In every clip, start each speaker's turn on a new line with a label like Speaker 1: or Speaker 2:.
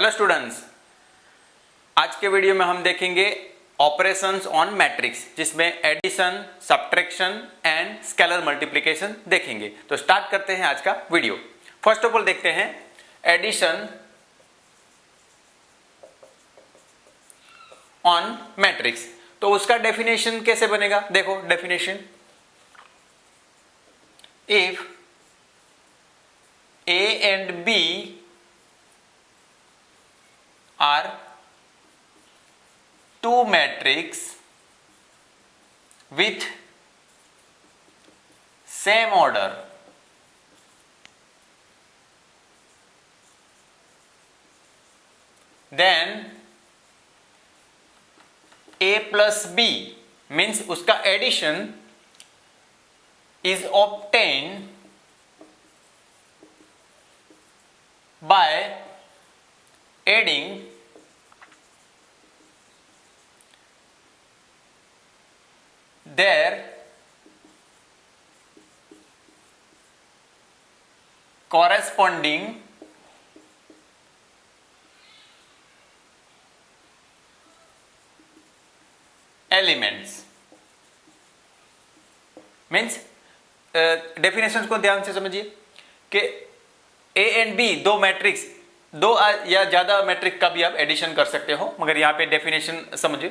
Speaker 1: Hello students, आज के video में हम देखेंगे ऑपरेशंस ऑन मैट्रिक्स, जिसमें addition, subtraction and scalar multiplication देखेंगे। तो स्टार्ट करते हैं आज का वीडियो। फर्स्ट ऑफ ऑल देखते हैं एडिशन ऑन मैट्रिक्स। तो उसका डेफिनेशन कैसे बनेगा, देखो definition, if A and B are two matrix with same order, then A plus B means उसका addition is obtained by adding their corresponding elements। Means definition को ध्यान से समझिए कि ए एंड बी दो मैट्रिक्स, दो या ज्यादा मैट्रिक्स का भी आप एडिशन कर सकते हो, मगर यहाँ पे डेफिनेशन समझिए।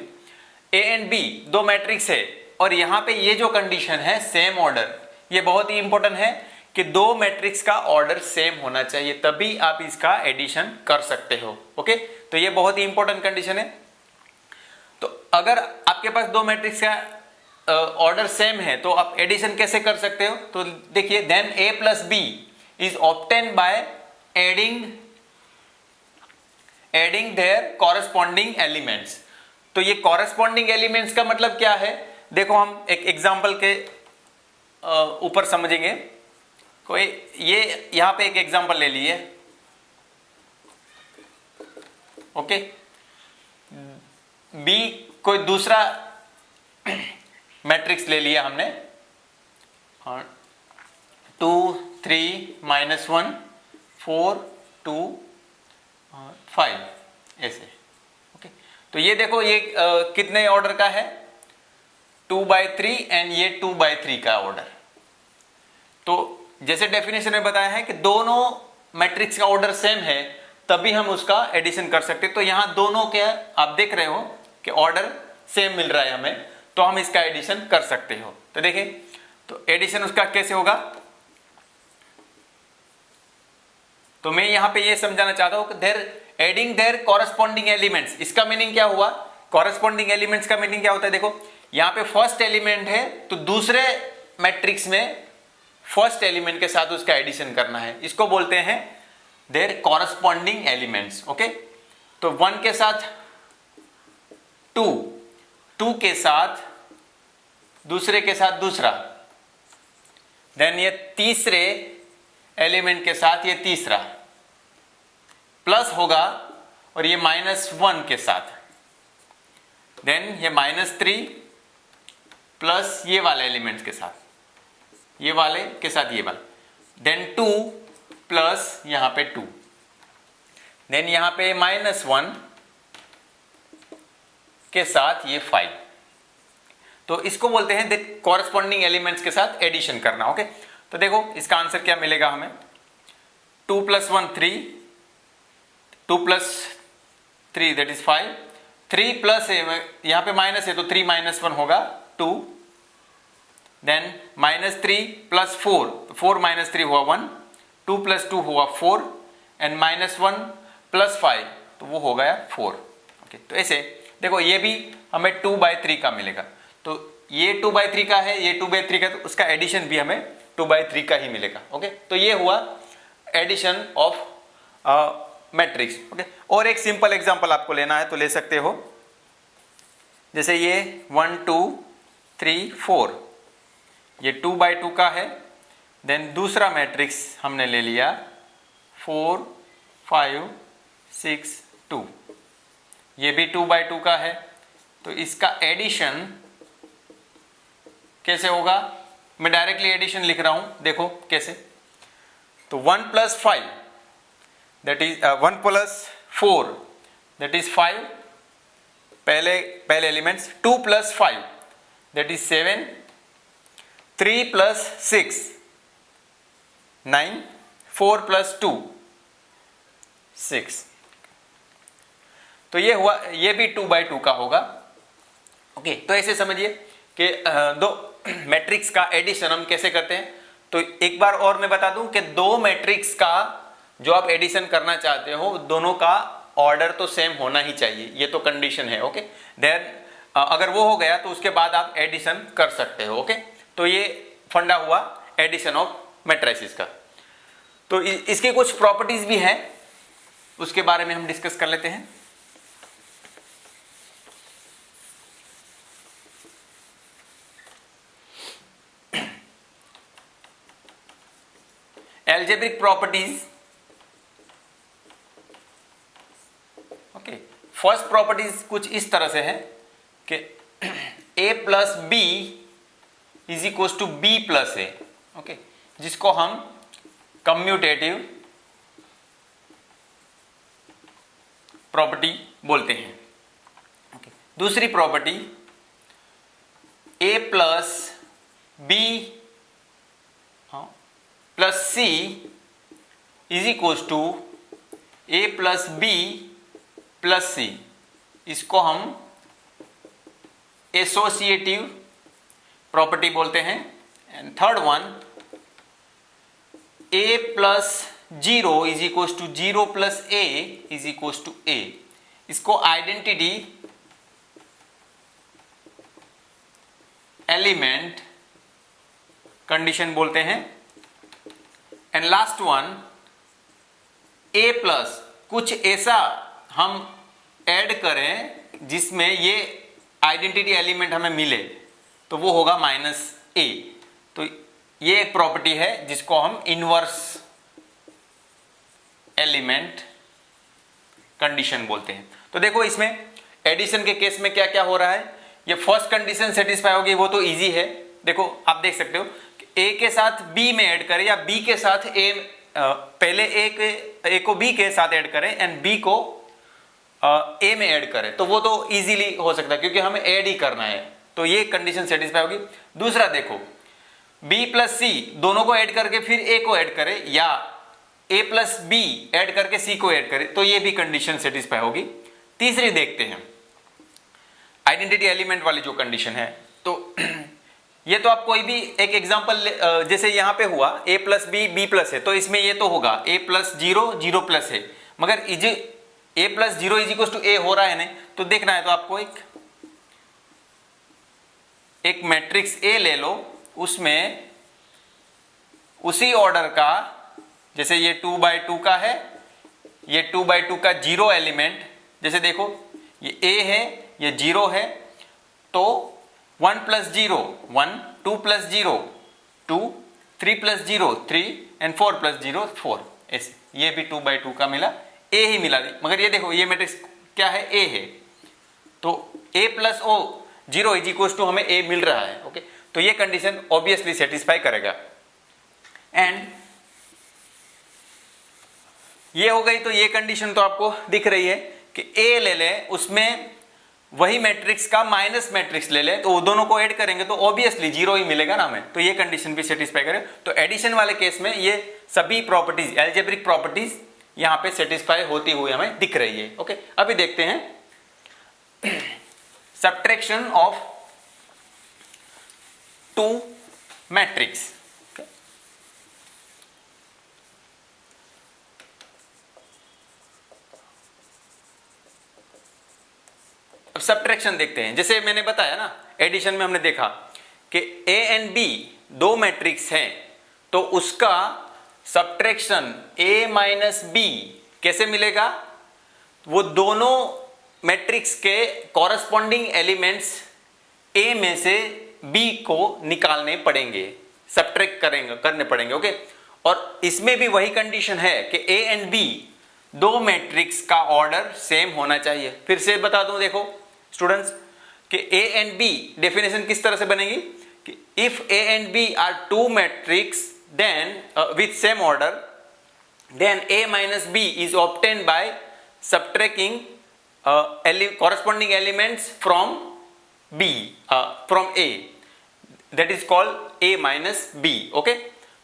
Speaker 1: ए एंड बी दो मैट्रिक्स है और यहाँ पे ये जो कंडीशन है सेम ऑर्डर, ये बहुत ही इंपॉर्टेंट है कि दो मैट्रिक्स का ऑर्डर सेम होना चाहिए, तभी आप इसका एडिशन कर सकते हो। ओके, तो ये बहुत ही इंपॉर्टेंट कंडीशन है। तो अगर आपके पास दो मैट्रिक्स का ऑर्डर सेम है तो आप एडिशन कैसे कर सकते हो, तो देखिए, then A plus B is obtained by adding their corresponding elements। तो ये corresponding elements का मतलब क्या है, देखो हम एक एग्जांपल के ऊपर समझेंगे। कोई ये यहां पे एक एग्जांपल ले लिए, ओके, बी कोई दूसरा मैट्रिक्स ले लिया हमने, 2 3 -1 4 2 5 ऐसे। ओके, तो ये देखो ये कितने ऑर्डर का है, 2/3 एंड ये 2/3 का ऑर्डर। तो जैसे डेफिनेशन में बताया है कि दोनों मैट्रिक्स का ऑर्डर सेम है तभी हम उसका एडिशन कर सकते। तो यहां दोनों के आप देख रहे हो कि ऑर्डर सेम मिल रहा है हमें, तो हम इसका एडिशन कर सकते हो। तो देखिए, तो एडिशन उसका कैसे होगा, तो मैं यहां पे ये समझाना चाहता हूं कि their adding their corresponding elements. इसका मीनिंग क्या हुआ, कॉरेस्पॉन्डिंग एलिमेंट्स का मीनिंग क्या होता है, देखो यहां पे फर्स्ट एलिमेंट है तो दूसरे मैट्रिक्स में फर्स्ट एलिमेंट के साथ उसका एडिशन करना है, इसको बोलते हैं देयर कॉरेस्पॉन्डिंग एलिमेंट्स। ओके, तो 1 के साथ 2, 2 के साथ दूसरे के साथ दूसरा, देन ये तीसरे एलिमेंट के साथ ये तीसरा प्लस होगा, और ये -1 के साथ, देन ये -3 प्लस ये वाले एलिमेंट्स के साथ, ये वाले के साथ ये वाला, देन 2 प्लस यहां पे 2, देन यहां पे -1 के साथ ये 5। तो इसको बोलते हैं कॉरेस्पॉन्डिंग एलिमेंट्स के साथ एडिशन करना। ओके, तो देखो इसका आंसर क्या मिलेगा हमें, 2 + 1 3, 2 + 3 दैट इज 5, 3 प्लस यहां पे माइनस है तो 3 - 1 होगा 2, देन -3 + 4, 4 - 3 हुआ 1, 2 + 2 हुआ 4, एंड -1 + 5 तो वो हो गया 4। ओके, तो ऐसे देखो ये भी हमें 2/3 का मिलेगा। तो ये 2/3 का है, ये 2/3 का, तो उसका एडिशन भी हमें 2/3 का ही मिलेगा। ओके, तो ये हुआ एडिशन ऑफ मैट्रिक्स। ओके, और एक सिंपल एग्जांपल आपको लेना है तो ले सकते हो, जैसे ये 1 2 3 4, ये 2/2 का है, देन दूसरा मैट्रिक्स हमने ले लिया 4 5 6 2, ये भी 2/2 का है। तो इसका एडिशन कैसे होगा, मैं डायरेक्टली एडिशन लिख रहा हूं, देखो कैसे। तो 1 + 5 दैट इज 1 + 4 दैट इज 5, पहले elements 2 plus 5 that is 7, 3 plus 6 9, 4 plus 2 6। तो ये हुआ, ये भी 2 बाई 2 का होगा। ओके, तो ऐसे समझिए कि दो मैट्रिक्स का एडिशन हम कैसे करते हैं। तो एक बार और मैं बता दूं कि दो मैट्रिक्स का जो आप एडिशन करना चाहते हो दोनों का ऑर्डर तो सेम होना ही चाहिए, ये तो कंडीशन है। ओके, देन अगर वो हो गया तो उसके बाद आप एडिशन कर सकते हो। ओके, तो ये फंडा हुआ एडिशन ऑफ मैट्रिसेस का। तो इसकी कुछ प्रॉपर्टीज भी हैं, उसके बारे में हम डिस्कस कर लेते हैं। Algebraic properties. Okay, first properties कुछ इस तरह से है कि a plus B is equal to B plus A. Okay, जिसको हम कम्यूटेटिव प्रॉपर्टी बोलते हैं। ओके, दूसरी property a plus B plus C is equal to A plus B plus C, इसको हम एसोसिएटिव प्रॉपर्टी बोलते हैं। And third one A plus zero is equal to zero plus A is equal to A, इसको identity element condition बोलते हैं। And last one A plus कुछ ऐसा हम ऐड करें जिसमें ये आइडेंटिटी एलिमेंट हमें मिले तो वो होगा माइनस ए। तो ये एक प्रॉपर्टी है जिसको हम इनवर्स एलिमेंट कंडीशन बोलते हैं। तो देखो इसमें एडिशन के केस में क्या क्या हो रहा है। ये फर्स्ट कंडीशन सेटिस्फाई होगी वो तो इजी है। देखो आप देख सकते हो कि ए के साथ बी में ऐड करें या बी के साथ ए, पहले ए को बी के साथ ऐड करें एंड बी को ए में ऐड करें तो वो तो इजीली हो सकता है क्योंकि हमें ऐड ही करना है। तो ये कंडीशन सेटिस्फाई होगी। दूसरा देखो b प्लस सी दोनों को ऐड करके फिर a को ऐड करें या a प्लस बी ऐड करके c को ऐड करें तो ये भी कंडीशन सेटिस्फाई होगी। तीसरी देखते हैं आइडेंटिटी एलिमेंट वाली जो कंडीशन है। तो ये तो आप कोई भी एक एग्जांपल जैसे यहां पे हुआ a plus B B plus है तो इसमें ये तो होगा a plus zero zero plus है, मगर a plus zero is equal to A हो रहा है नहीं। तो देखना है तो आपको एक मैट्रिक्स A ले लो, उसमें उसी ऑर्डर का जैसे ये 2 बाई 2 का है, ये 2 बाई 2 का जीरो एलिमेंट, जैसे देखो ये A है ये जीरो है तो 1 plus zero 1, 2 plus zero 2, 3 plus zero 3 and 4 plus zero 4। ऐसे ये भी 2 बाई 2 का मिला, A ही मिला, मगर ये देखो ये मैट्रिक्स क्या है A है तो A plus O zero is equal to हमें A मिल रहा है। ओके, तो ये कंडीशन ऑब्वियसली सेटिस्फाई करेगा। एंड ये हो गई तो ये कंडीशन तो आपको दिख रही है कि A ले लें उसमें वही मैट्रिक्स का माइनस मैट्रिक्स ले लें तो वो दोनों को ऐड करेंगे तो ऑब्वियसली जीरो ही मिलेगा ना हमें, तो ये कंडीशन भी सेटिस्फाई करे। तो एडिशन वाले केस में ये सभी प्रॉपर्टीज एल्जेब्रिक प्रॉपर्टीज यहां पे सेटिस्फाई होती हुई हमें दिख रही है। ओके, अभी देखते हैं सब्ट्रैक्शन ऑफ टू मैट्रिक्स। अब सब्ट्रैक्शन देखते हैं। जैसे मैंने बताया ना एडिशन में हमने देखा कि ए एंड बी दो मैट्रिक्स हैं तो उसका सब्ट्रैक्शन ए माइनस बी कैसे मिलेगा। वो दोनों मैट्रिक्स के कॉरस्पॉन्डिंग एलिमेंट्स ए में से बी को निकालने पड़ेंगे, सब्ट्रैक्ट करने पड़ेंगे। ओके, और इसमें भी वही कंडीशन है कि ए एंड बी दो मैट्रिक्स का ऑर्डर सेम होना चाहिए। फिर से बता दूं देखो स्टूडेंट्स कि ए एंड बी डेफिनेशन किस तरह से बनेगी कि if A and B are two matrix then with same order then a minus b is obtained by subtracting corresponding elements from B, from A, that is called A minus B. Okay,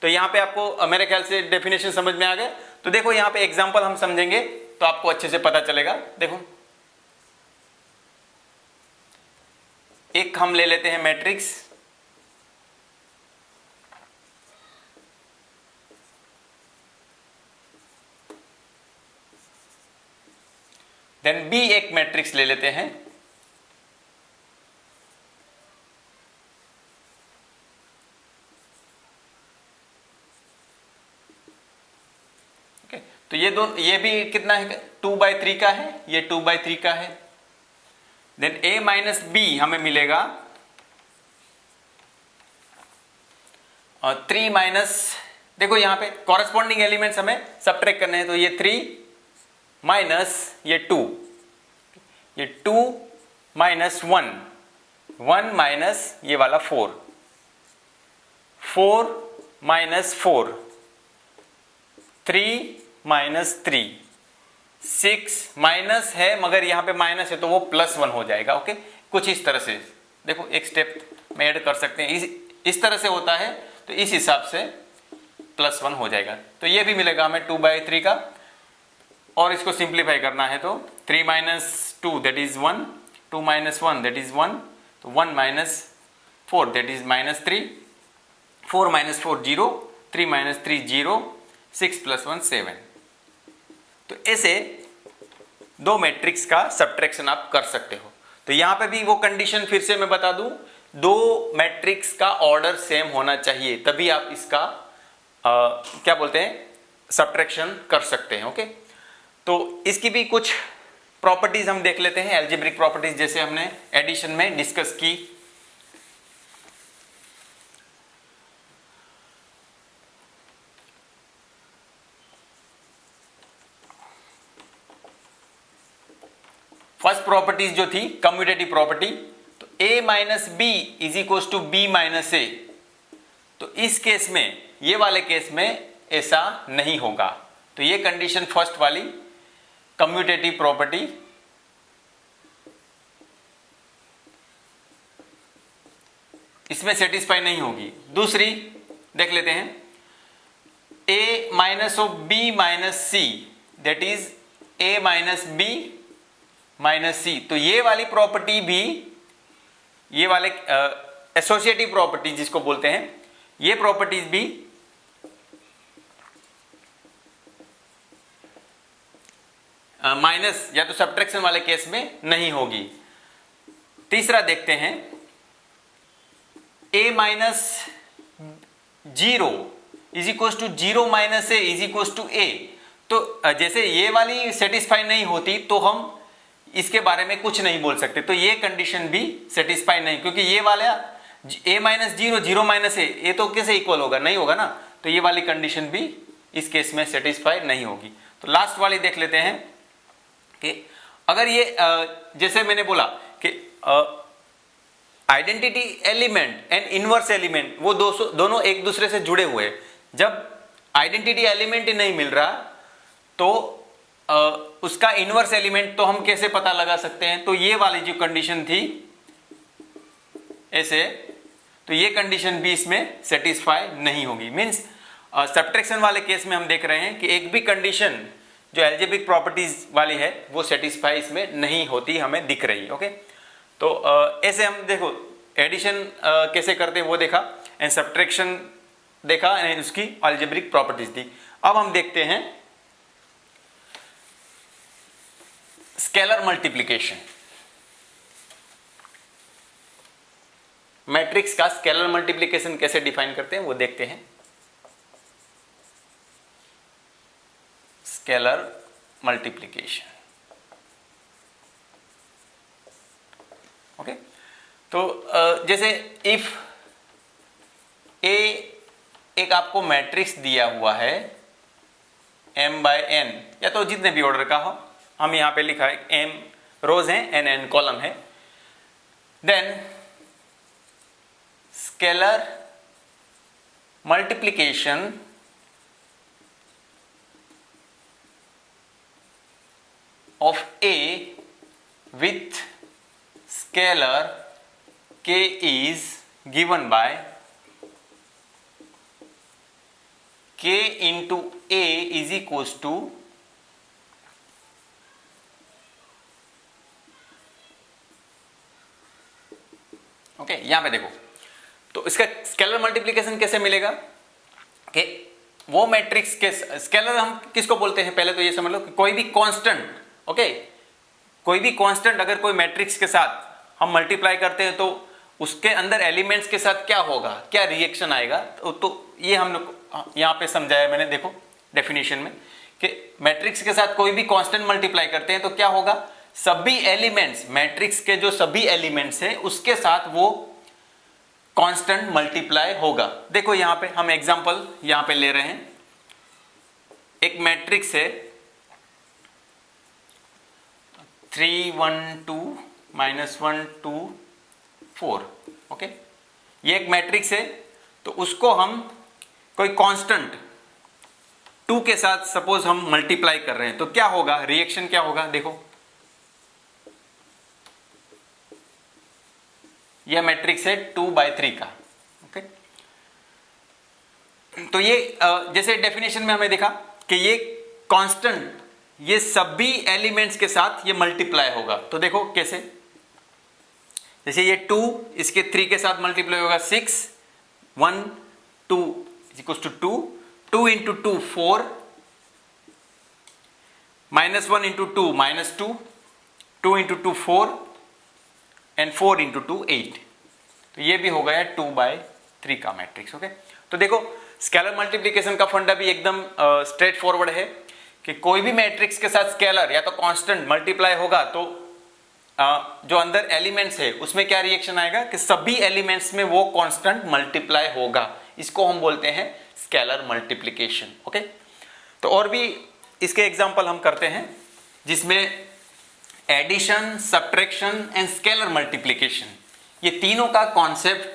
Speaker 1: तो यहाँ पे आपको मेरे ख्याल से definition समझ में आ गया। तो देखो यहाँ पे एग्जांपल हम समझेंगे तो आपको अच्छे से पता चलेगा। देखो एक हम ले लेते हैं मैट्रिक्स, देन बी एक मैट्रिक्स ले लेते हैं, तो ये भी कितना है, 2/3 का है, ये 2/3 का है। देन a माइनस बी हमें मिलेगा 3 माइनस, देखो यहां पे कॉरेस्पॉन्डिंग एलिमेंट्स हमें सब्ट्रैक्ट करने हैं, तो ये 3 माइनस ये 2, ये 2 माइनस 1 माइनस ये वाला 4 माइनस 4, 3 माइनस 3, 6 माइनस है मगर यहां पे माइनस है तो वो +1 हो जाएगा। ओके, कुछ इस तरह से देखो, एक स्टेप में ऐड कर सकते हैं, इस तरह से होता है तो इस हिसाब से +1 हो जाएगा। तो ये भी मिलेगा हमें 2/3 का, और इसको सिंप्लीफाई करना है तो 3 minus 2 that is 1, 2 minus 1 that is 1, तो 1 minus 4 that is -3, 4 minus 4 0, 3 minus 3 0, 6 + 1 7। तो ऐसे दो मैट्रिक्स का सब्ट्रैक्शन आप कर सकते हो। तो यहां पे भी वो कंडीशन फिर से मैं बता दूं, दो मैट्रिक्स का ऑर्डर सेम होना चाहिए, तभी आप इसका क्या बोलते हैं, सब्ट्रैक्शन कर सकते हैं। ओके, तो इसकी भी कुछ प्रॉपर्टीज हम देख लेते हैं, अलजेब्रिक प्रॉपर्टीज, जैसे हमने एडिशन में डिस्कस की। फर्स्ट प्रॉपर्टीज जो थी कम्यूटेटिव प्रॉपर्टी, तो a minus B is equal to B minus A, तो इस केस में, ये वाले केस में ऐसा नहीं होगा। तो ये कंडीशन फर्स्ट वाली कम्यूटेटिव प्रॉपर्टी इसमें सेटिस्फाई नहीं होगी। दूसरी देख लेते हैं, a minus of B minus C that is a minus B minus C, तो ये वाली प्रॉपर्टी भी, ये वाले एसोसिएटिव प्रॉपर्टी जिसको बोलते हैं, ये प्रॉपर्टीज भी माइनस या तो सब्ट्रैक्शन वाले केस में नहीं होगी। तीसरा देखते हैं, a minus 0 is equal to 0 minus A is equal to a, तो जैसे ये वाली सेटिस्फाई नहीं होती तो हम इसके बारे में कुछ नहीं बोल सकते। तो ये कंडीशन भी सेटिस्फाई नहीं, क्योंकि ये वाला a माइनस 0 0 माइनस ए, ये तो कैसे इक्वल होगा, नहीं होगा ना। तो ये वाली कंडीशन भी इस केस में सेटिस्फाई नहीं होगी। तो लास्ट वाली देख लेते हैं कि अगर ये जैसे मैंने बोला कि identity element and inverse element वो दोनों एक दूसरे से जुड़े हुए हैं। जब आइडेंटिटी एलिमेंट ही नहीं मिल रहा तो उसका इनवर्स एलिमेंट तो हम कैसे पता लगा सकते हैं, तो ये वाली जो कंडीशन थी ऐसे, तो ये कंडीशन भी इसमें सेटिस्फाई नहीं होगी। मींस सब्ट्रैक्शन वाले केस में हम देख रहे हैं कि एक भी कंडीशन जो अलजेब्रिक प्रॉपर्टीज वाली है वो सेटिस्फाई इसमें नहीं होती, हमें दिख रही। ओके, तो ऐसे हम देखो एडिशन कैसे करते हैं वो देखा, एंड सब्ट्रैक्शन देखा, एंड उसकी अलजेब्रिक प्रॉपर्टीज दी। अब हम देखते हैं स्केलर मल्टीप्लिकेशन। मैट्रिक्स का स्केलर मल्टीप्लिकेशन कैसे डिफाइन करते हैं वो देखते हैं। स्केलर मल्टीप्लिकेशन, ओके, तो जैसे इफ ए एक आपको मैट्रिक्स दिया हुआ है m/n, या तो जितने भी ऑर्डर का हो, हम यहां पे लिखा है m रोज हैं एंड n कॉलम है, then scalar multiplication of A with scalar K is given by K into A is equals to okay यहां पे देखो, तो इसका स्केलर मल्टीप्लिकेशन कैसे मिलेगा कि वो मैट्रिक्स के स्केलर हम किसको बोलते हैं, पहले तो ये समझ लो कि कोई भी कांस्टेंट, ओके, कोई भी कांस्टेंट अगर कोई मैट्रिक्स के साथ हम मल्टीप्लाई करते हैं तो उसके अंदर एलिमेंट्स के साथ क्या होगा, क्या रिएक्शन आएगा, तो ये हम लोग यहां पे समझाया मैंने, देखो डेफिनेशन में कि मैट्रिक्स के साथ कोई भी कांस्टेंट मल्टीप्लाई करते हैं तो क्या होगा, सभी एलिमेंट्स, मैट्रिक्स के जो सभी एलिमेंट्स हैं उसके साथ वो कांस्टेंट मल्टीप्लाई होगा। देखो यहां पे हम एग्जांपल यहां पे ले रहे हैं, एक मैट्रिक्स है 3 1 2 -1 2 4, ओके, ये एक मैट्रिक्स है, तो उसको हम कोई कांस्टेंट 2 के साथ सपोज हम मल्टीप्लाई कर रहे हैं तो क्या होगा, रिएक्शन क्या होगा, देखो यह मैट्रिक्स है 2/3 का, ओके, तो ये जैसे डेफिनेशन में हमें दिखा कि ये कांस्टेंट ये सभी एलिमेंट्स के साथ ये मल्टीप्लाई होगा, तो देखो कैसे, जैसे ये 2 इसके 3 के साथ मल्टीप्लाई होगा 6 1 2 equals to 2 2 into 2 4 -1 into 2 -2 2 into 2 4 and 4 into 2 8, तो ये भी हो गया 2/3 का मैट्रिक्स, ओके। तो देखो स्केलर मल्टीप्लिकेशन का फंडा भी एकदम स्ट्रेट फॉरवर्ड है कि कोई भी मैट्रिक्स के साथ स्केलर या तो कांस्टेंट मल्टीप्लाई होगा तो जो अंदर एलिमेंट्स है उसमें क्या रिएक्शन आएगा कि सभी एलिमेंट्स में वो कांस्टेंट मल्टीप्लाई होगा, इसको हम बोलते हैं स्केलर मल्टीप्लिकेशन, ओके। तो और भी इसके एग्जांपल हम करते हैं जिसमें addition, subtraction and scalar multiplication, ये तीनों का कॉन्सेप्ट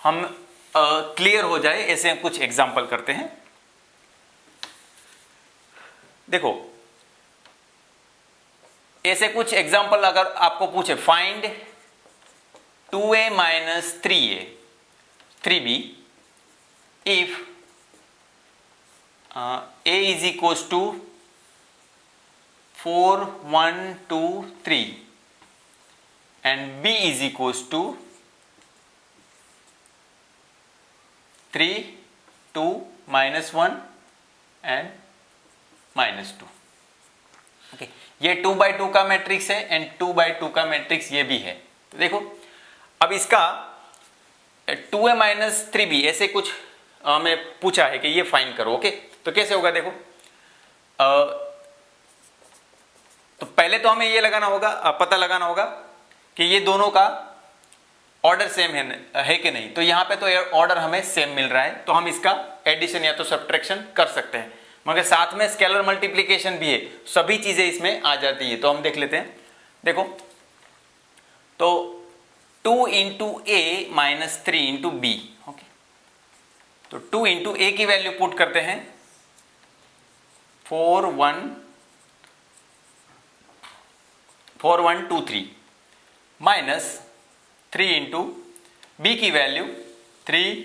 Speaker 1: हम क्लियर हो जाए, ऐसे हम कुछ एग्जांपल करते हैं। देखो ऐसे कुछ एग्जांपल अगर आपको पूछे, find 2a - 3a 3b if a is equals to 4 1 2 3 and b is equals to 3 2 -1 and -2, okay, ये 2/2 का मैट्रिक्स है एंड 2/2 का मैट्रिक्स ये भी है। तो देखो अब इसका 2a - 3b ऐसे कुछ हमें पूछा है कि ये फाइंड करो, ओके। तो कैसे होगा, देखो तो पहले तो हमें ये लगाना होगा, पता लगाना होगा कि ये दोनों का ऑर्डर सेम है कि नहीं, तो यहां पे तो ऑर्डर हमें सेम मिल रहा है तो हम इसका एडिशन या तो सब्ट्रैक्शन कर सकते हैं, मगर साथ में स्केलर मल्टीप्लिकेशन भी है, सभी चीजें इसमें आ जाती है। तो हम देख लेते हैं, देखो तो 2 into a - 3 into b, okay, तो 2 इंटू a की वैल्यू पुट करते हैं 4 1 2 3 माइनस 3 इंटू b की वैल्यू 3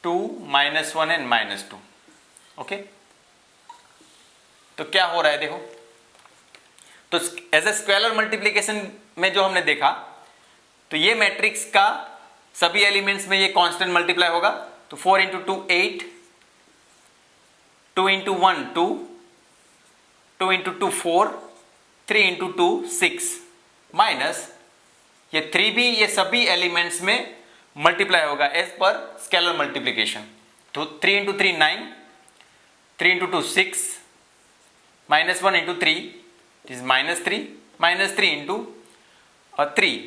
Speaker 1: 2 -1 एंड -2, ओके। तो क्या हो रहा है, देखो तो एज ए स्केलर मल्टीप्लिकेशन में जो हमने देखा तो ये मैट्रिक्स का सभी एलिमेंट्स में ये कांस्टेंट मल्टीप्लाई होगा, तो 4 into 2 8 2 into 1 2 2 into 2 4 3 into 2 6 minus ये 3 भी ये सभी एलिमेंट्स में मल्टीप्लाई होगा एज पर स्केलर मल्टीप्लिकेशन, तो 3 into 3 9 3 into 2 6 -1 into 3 is -3 -3 into 3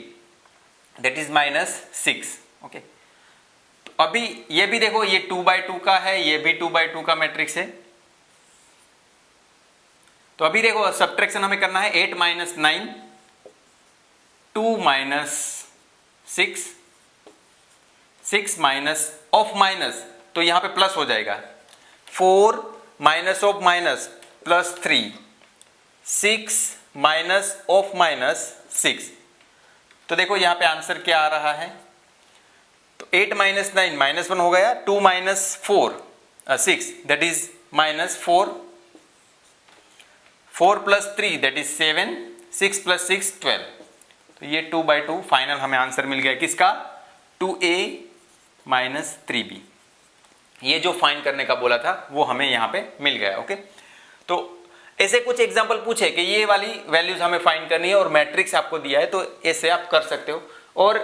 Speaker 1: that is -6, okay. तो अभी ये भी देखो ये 2/2 का है, ये भी 2/2 का मैट्रिक्स है, तो अभी देखो सब्ट्रैक्शन हमें करना है 8 - 9 2 - 6 6 माइनस ऑफ माइनस, तो यहां पे प्लस हो जाएगा 4 minus of minus +3 6 minus of minus 6। तो देखो यहां पे आंसर क्या आ रहा है, तो 8 माइनस 9 माइनस 1 हो गया, 2 minus 4 6 that is minus 4, 4 plus 3 that is 7, 6 plus 6 12। तो ये 2/2 फाइनल हमें आंसर मिल गया किसका, 2a माइनस 3b। ये जो फाइंड करने का बोला था वो हमें यहाँ पे मिल गया। ओके, तो ऐसे कुछ एग्जांपल पूछे कि ये वाली वैल्यूज हमें फाइंड करनी है और मैट्रिक्स आपको दिया है, तो ऐसे आप कर सकते हो। और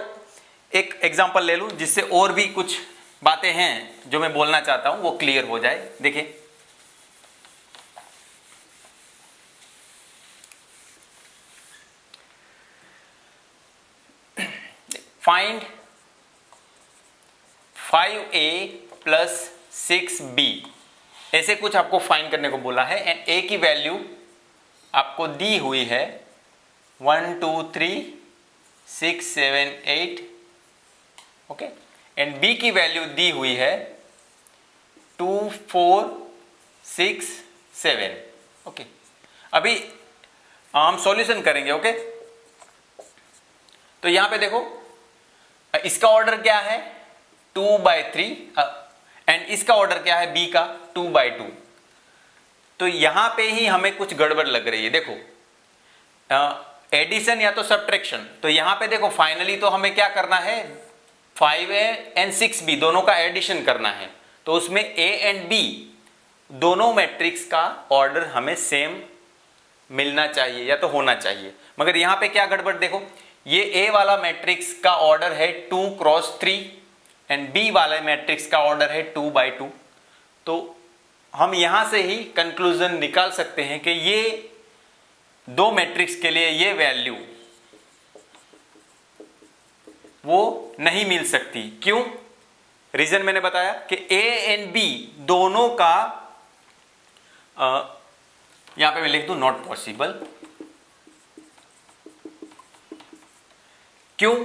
Speaker 1: एक एग्जांपल ले लूं जिससे और भी कुछ बातें हैं जो मैं बोलना चाहता हूं वो क्लियर हो जाए। देखिए फाइंड 5a प्लस 6b, ऐसे कुछ आपको फाइंड करने को बोला है एंड a की वैल्यू आपको दी हुई है 1 2 3 6 7 8। ओके, एंड b की वैल्यू दी हुई है 2 4 6 7। ओके, अभी हम सॉल्यूशन करेंगे। ओके, तो यहां पे देखो इसका ऑर्डर क्या है 2/3 एंड इसका ऑर्डर क्या है b का 2/2। तो यहां पे ही हमें कुछ गड़बड़ लग रही है। देखो एडिशन या तो सब्ट्रैक्शन, तो यहां पे देखो फाइनली तो हमें क्या करना है 5a एंड 6b दोनों का एडिशन करना है, तो उसमें a एंड b दोनों मैट्रिक्स का ऑर्डर हमें सेम मिलना चाहिए या तो होना चाहिए। मगर यहां पे क्या गड़बड़, देखो ये a वाला मैट्रिक्स का ऑर्डर है 2 क्रॉस 3 एंड b वाले मैट्रिक्स का ऑर्डर है 2/2। तो हम यहां से ही कंक्लूजन निकाल सकते हैं कि ये दो मैट्रिक्स के लिए ये वैल्यू वो नहीं मिल सकती। क्यों? रीजन मैंने बताया कि a एंड b दोनों का यहां पे मैं लिख दूं नॉट पॉसिबल। क्यों?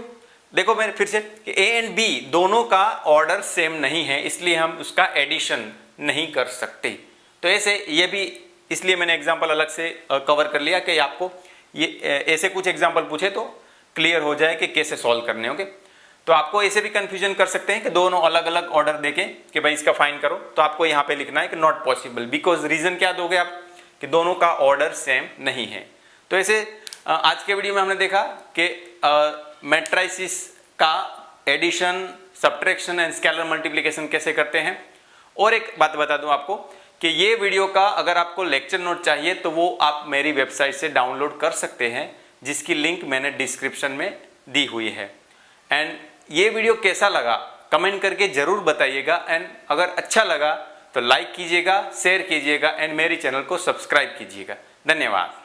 Speaker 1: देखो मैं फिर से कि a एंड b दोनों का ऑर्डर सेम नहीं है, इसलिए हम उसका एडिशन नहीं कर सकते। तो ऐसे ये भी इसलिए मैंने एग्जांपल अलग से कवर कर लिया कि आपको ये ऐसे कुछ एग्जांपल पूछे तो क्लियर हो जाए कि कैसे सॉल्व करने होंगे। तो आपको ऐसे भी कंफ्यूजन कर सकते हैं कि दोनों अलग अलग ऑर्डर देके कि भाई इसका फाइंड करो, तो आपको यहाँ पे लिखना है कि नॉट पॉसिबल, बिकॉज रीजन क्या दोगे आप कि दोनों का ऑर्डर सेम नहीं है। तो ऐसे आज के वीडियो में हमने देखा कि मैट्रिसेस का addition, subtraction and scalar multiplication कैसे करते हैं। और एक बात बता दूं आपको कि ये वीडियो का अगर आपको लेक्चर नोट चाहिए तो वो आप मेरी वेबसाइट से डाउनलोड कर सकते हैं, जिसकी लिंक मैंने डिस्क्रिप्शन में दी हुई है। एंड ये वीडियो कैसा लगा कमेंट करके जरूर बताइएगा, एंड अगर अच्छा लगा तो लाइक कीजिएगा, शेयर कीजिएगा एंड मेरी चैनल को सब्सक्राइब कीजिएगा। धन्यवाद।